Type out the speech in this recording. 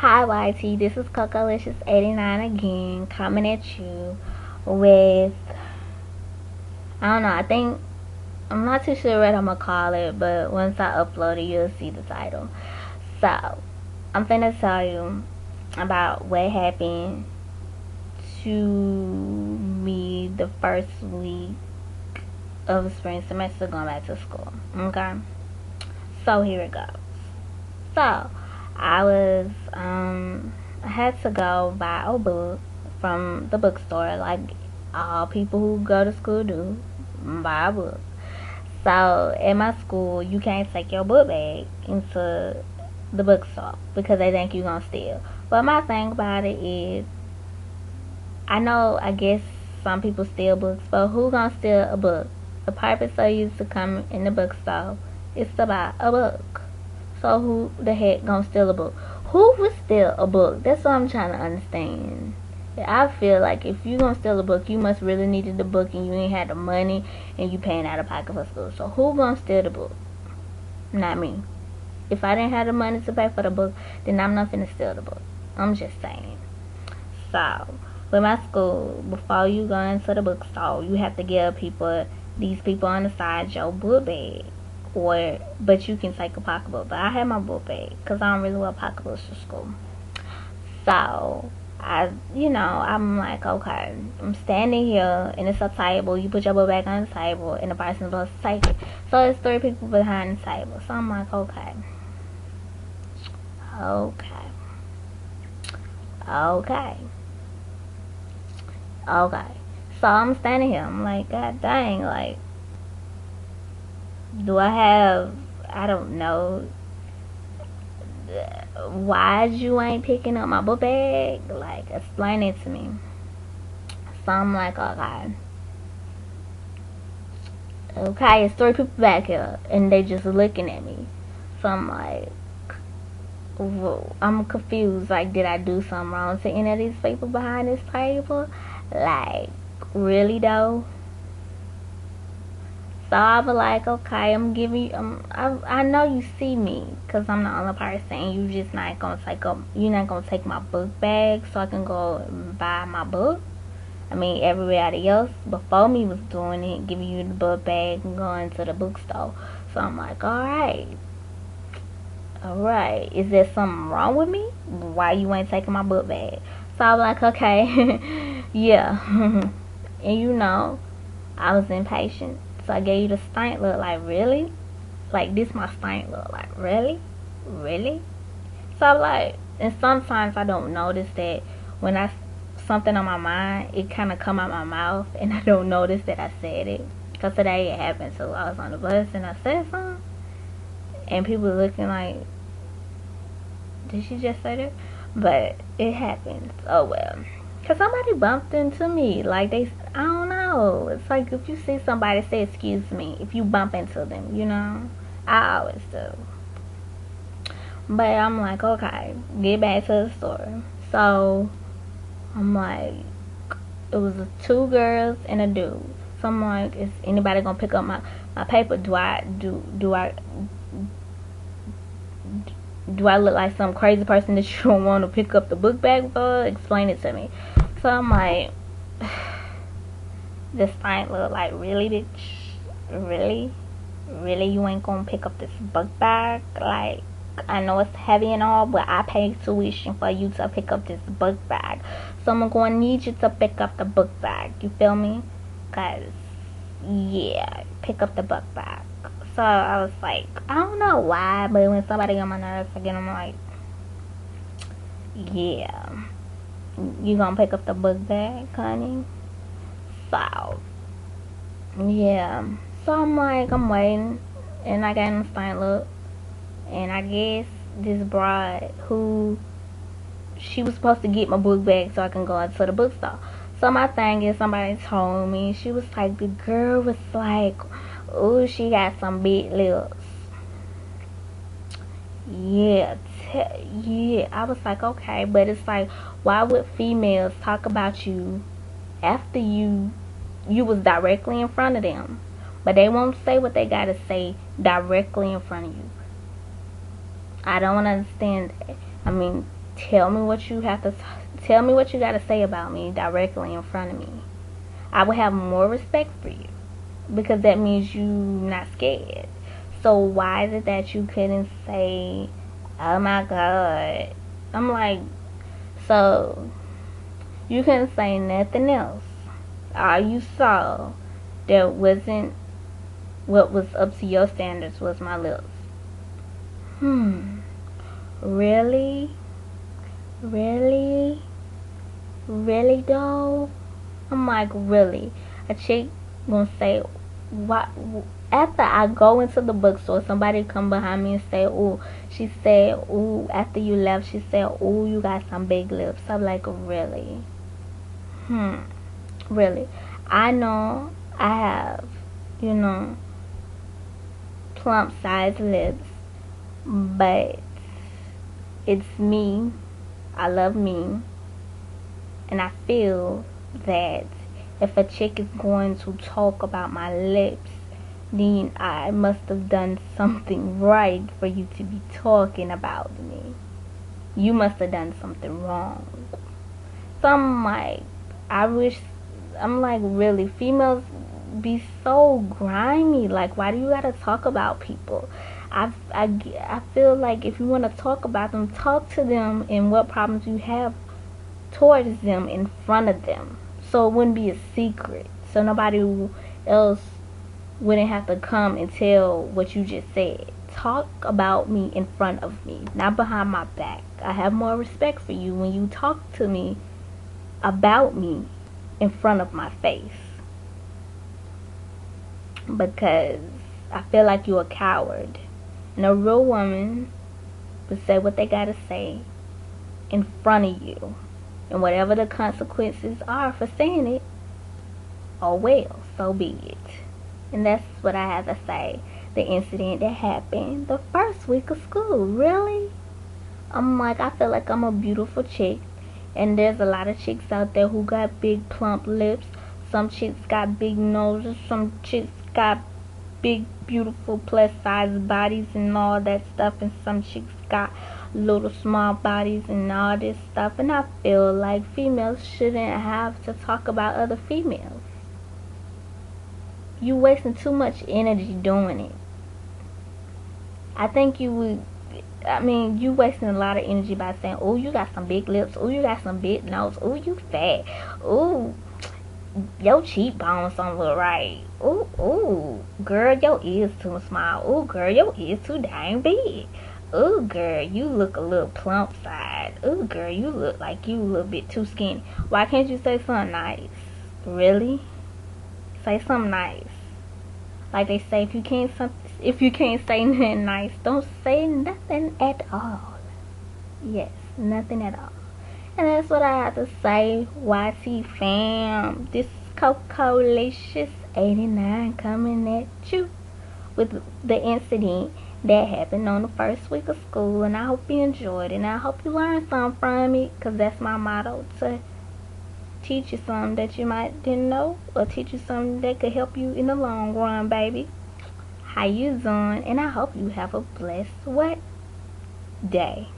Hi YT, this is Cocolicious89 again, coming at you with, I don't know, I'm not too sure what I'm gonna call it, but once I upload it, you'll see the title. So, I'm finna tell you about what happened to me the first week of spring semester going back to school, okay? So, here it goes. So, I had to go buy a book from the bookstore, like all people who go to school do, buy a book. So, at my school, you can't take your book bag into the bookstore because they think you're gonna steal. But my thing about it is, I guess some people steal books, but who gonna steal a book? The purpose of you to come in the bookstore is to buy a book. So who the heck gonna steal a book? Who would steal a book? That's what I'm trying to understand. I feel like if you gonna steal a book, you must really needed the book and you ain't had the money and you paying out of pocket for school. So who gonna steal the book? Not me. If I didn't have the money to pay for the book, then I'm not finna steal the book. I'm just saying. So, with my school, before you go into the bookstore, you have to give these people on the side, your book bag. But you can take a pocketbook. But I had my book bag because I don't really wear pocketbooks to school. So I'm like, okay, I'm standing here and it's a table. You put your book bag on the table and the person's supposed to take it. So it's 3 people behind the table. So I'm like, okay. So I'm standing here. I'm like, God dang, like, I don't know, why you ain't picking up my book bag? Like, explain it to me. So I'm like, okay, it's 3 people back here, and they just looking at me. So I'm like, I'm confused. Like, did I do something wrong to any of these people behind this table? Like, really though? So I was like, okay, I'm giving you, I know you see me, because I'm the only person, you just not going to you're not going to take my book bag so I can go and buy my book. I mean, everybody else before me was doing it, giving you the book bag and going to the bookstore. So I'm like, alright, is there something wrong with me? Why you ain't taking my book bag? So I was like, okay, yeah. And I was impatient. So I gave you the stank look, like, really? Like, this my stank look, like, really? Really? So I'm like, and sometimes I don't notice that when something on my mind, it kind of come out my mouth, and I don't notice that I said it. Because today it happened, so I was on the bus, and I said something, and people were looking like, did she just say that? But it happens. Oh, well. Because somebody bumped into me. Like, I don't know. It's like if you see somebody, say excuse me. If you bump into them, I always do. But I'm like, okay, get back to the store. So, I'm like, it was 2 girls and a dude. So I'm like, is anybody going to pick up my paper? Do I look like some crazy person that you don't want to pick up the book bag for? Explain it to me. So I'm like, this thing look like, really, bitch? Really, you ain't gonna pick up this book bag? Like, I know it's heavy and all, but I paid tuition for you to pick up this book bag. So I'm gonna need you to pick up the book bag. You feel me? Cause, yeah, pick up the book bag. So I was like, I don't know why, but when somebody got my nerves again, I'm like, yeah, you gonna pick up the book bag, honey? So, yeah. So I'm like, I'm waiting, and I got in the stank look, and I guess this broad she was supposed to get my book bag so I can go into the bookstore. So my thing is, somebody told me, she was like, the girl was like, oh, she got some big lips. Yeah, I was like, okay, but it's like, why would females talk about you after you was directly in front of them, but they won't say what they gotta say directly in front of you? I don't understand that. I mean, tell me what you have to tell me what you got to say about me directly in front of me. I would have more respect for you, because that means you not scared. So why is it that you couldn't say, oh my god? I'm like, so you couldn't say nothing else. All you saw that wasn't what was up to your standards was my lips. Really? Really? Really though? I'm like, really? A chick gonna say, what? After I go into the bookstore, somebody come behind me and say, oh, she said, oh, after you left, she said, oh, you got some big lips. I'm like, really? Really? I know I have, plump sized lips, but it's me. I love me. And I feel that if a chick is going to talk about my lips, then I must have done something right for you to be talking about me. You must have done something wrong. So I'm like, really, females be so grimy. Like, why do you gotta talk about people? I feel like if you want to talk about them, talk to them and what problems you have towards them in front of them, so it wouldn't be a secret, so nobody else wouldn't have to come and tell what you just said. Talk about me in front of me, not behind my back. I have more respect for you when you talk to me about me in front of my face, because I feel like you're a coward. And a real woman would say what they gotta say in front of you, and whatever the consequences are for saying it, oh well, so be it. And that's what I have to say. The incident that happened the first week of school. Really? I'm like, I feel like I'm a beautiful chick, and there's a lot of chicks out there who got big plump lips. Some chicks got big noses. Some chicks got big, beautiful, plus size bodies and all that stuff. And some chicks got little small bodies and all this stuff. And I feel like females shouldn't have to talk about other females. You wasting too much energy doing it. I think you wasting a lot of energy by saying, oh, you got some big lips, oh, you got some big nose, oh, you fat, oh, your cheekbones don't look right, oh, girl, your ears too small, oh, girl, your ears too dang big, oh, girl, you look a little plump side, oh, girl, you look like you a little bit too skinny. Why can't you say something nice? Really? Say something nice. Like they say, if you can't say nothing nice, don't say nothing at all. Yes, nothing at all. And that's what I have to say. YT fam, this is Coco-licious 89 coming at you with the incident that happened on the first week of school. And I hope you enjoyed it, and I hope you learned something from it, because that's my motto, to teach you something that you might didn't know, or teach you something that could help you in the long run, baby. How you doing? And I hope you have a blessed day.